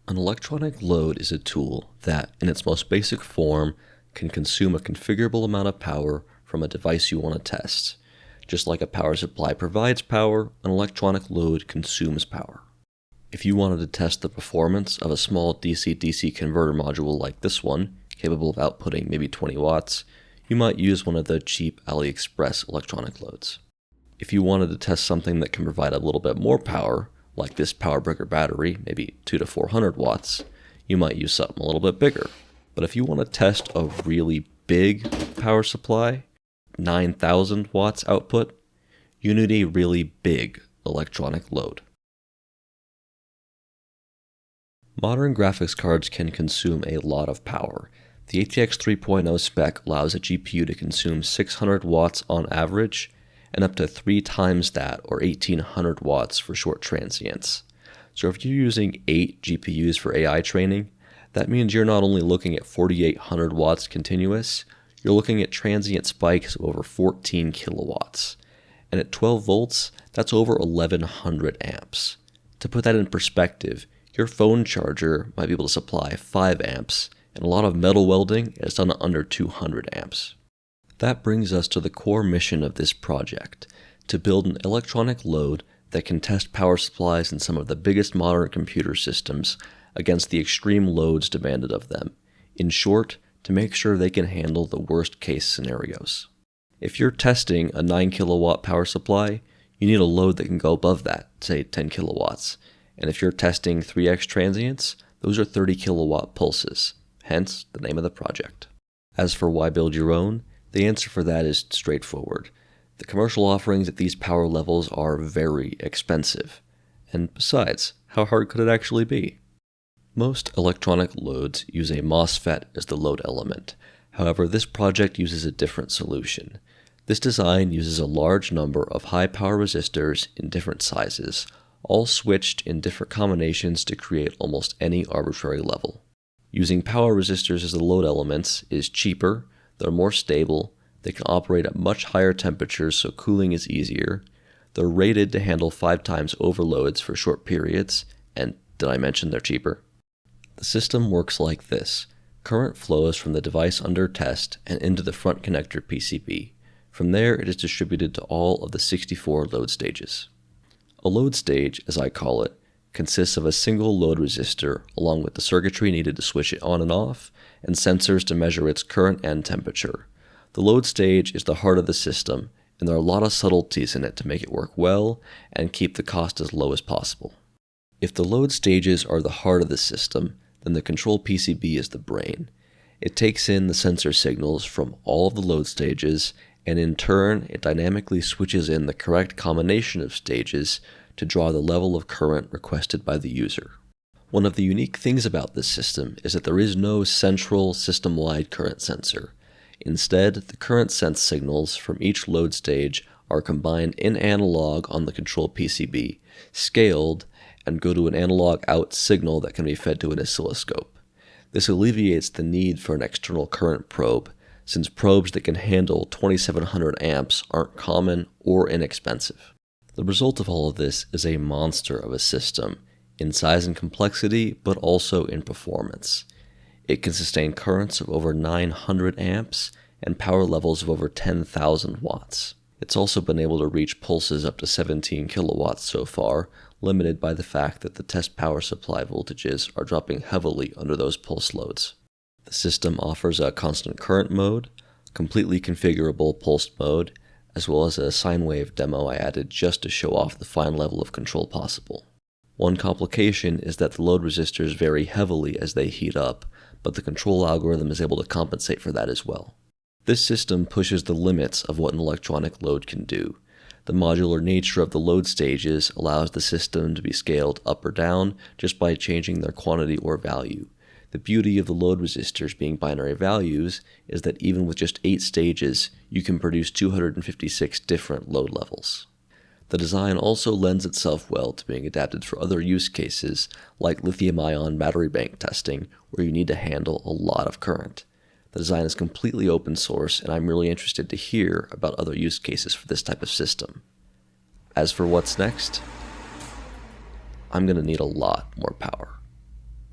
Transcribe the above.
An electronic load is a tool that, in its most basic form, can consume a configurable amount of power from a device you want to test. Just like a power supply provides power, an electronic load consumes power. If you wanted to test the performance of a small DC-DC converter module like this one, capable of outputting maybe 20 watts, you might use one of the cheap AliExpress electronic loads. If you wanted to test something that can provide a little bit more power, like this power breaker battery, maybe 200 to 400 watts, you might use something a little bit bigger. But if you want to test a really big power supply, 9,000 watts output, you need a really big electronic load. Modern graphics cards can consume a lot of power. The ATX 3.0 spec allows a GPU to consume 600 watts on average, and up to 3 times that, or 1800 watts for short transients. So if you're using 8 GPUs for AI training, that means you're not only looking at 4800 watts continuous, you're looking at transient spikes of over 14 kilowatts. And at 12 volts, that's over 1100 amps. To put that in perspective, your phone charger might be able to supply 5 amps, and a lot of metal welding is done at under 200 amps. That brings us to the core mission of this project, to build an electronic load that can test power supplies in some of the biggest modern computer systems against the extreme loads demanded of them. In short, to make sure they can handle the worst case scenarios. If you're testing a 9 kilowatt power supply, you need a load that can go above that, say 10 kilowatts. And if you're testing 3x transients, those are 30 kilowatt pulses, hence the name of the project. As for why build your own, the answer for that is straightforward. The commercial offerings at these power levels are very expensive. And besides, how hard could it actually be? Most electronic loads use a MOSFET as the load element. However, this project uses a different solution. This design uses a large number of high power resistors in different sizes, all switched in different combinations to create almost any arbitrary level. Using power resistors as the load elements is cheaper, they're more stable, they can operate at much higher temperatures so cooling is easier, they're rated to handle 5 times overloads for short periods, and did I mention they're cheaper? The system works like this. Current flows from the device under test and into the front connector PCB. From there, it is distributed to all of the 64 load stages. A load stage, as I call it, consists of a single load resistor along with the circuitry needed to switch it on and off, and sensors to measure its current and temperature. The load stage is the heart of the system, and there are a lot of subtleties in it to make it work well and keep the cost as low as possible. If the load stages are the heart of the system, then the control PCB is the brain. It takes in the sensor signals from all of the load stages, and in turn, it dynamically switches in the correct combination of stages to draw the level of current requested by the user. One of the unique things about this system is that there is no central system-wide current sensor. Instead, the current sense signals from each load stage are combined in analog on the control PCB, scaled, and go to an analog out signal that can be fed to an oscilloscope. This alleviates the need for an external current probe, since probes that can handle 2700 amps aren't common or inexpensive. The result of all of this is a monster of a system, in size and complexity, but also in performance. It can sustain currents of over 900 amps and power levels of over 10,000 watts. It's also been able to reach pulses up to 17 kilowatts so far, limited by the fact that the test power supply voltages are dropping heavily under those pulse loads. The system offers a constant current mode, completely configurable pulsed mode, as well as a sine wave demo I added just to show off the fine level of control possible. One complication is that the load resistors vary heavily as they heat up, but the control algorithm is able to compensate for that as well. This system pushes the limits of what an electronic load can do. The modular nature of the load stages allows the system to be scaled up or down just by changing their quantity or value. The beauty of the load resistors being binary values is that even with just 8 stages, you can produce 256 different load levels. The design also lends itself well to being adapted for other use cases, like lithium-ion battery bank testing, where you need to handle a lot of current. The design is completely open source, and I'm really interested to hear about other use cases for this type of system. As for what's next, I'm going to need a lot more power.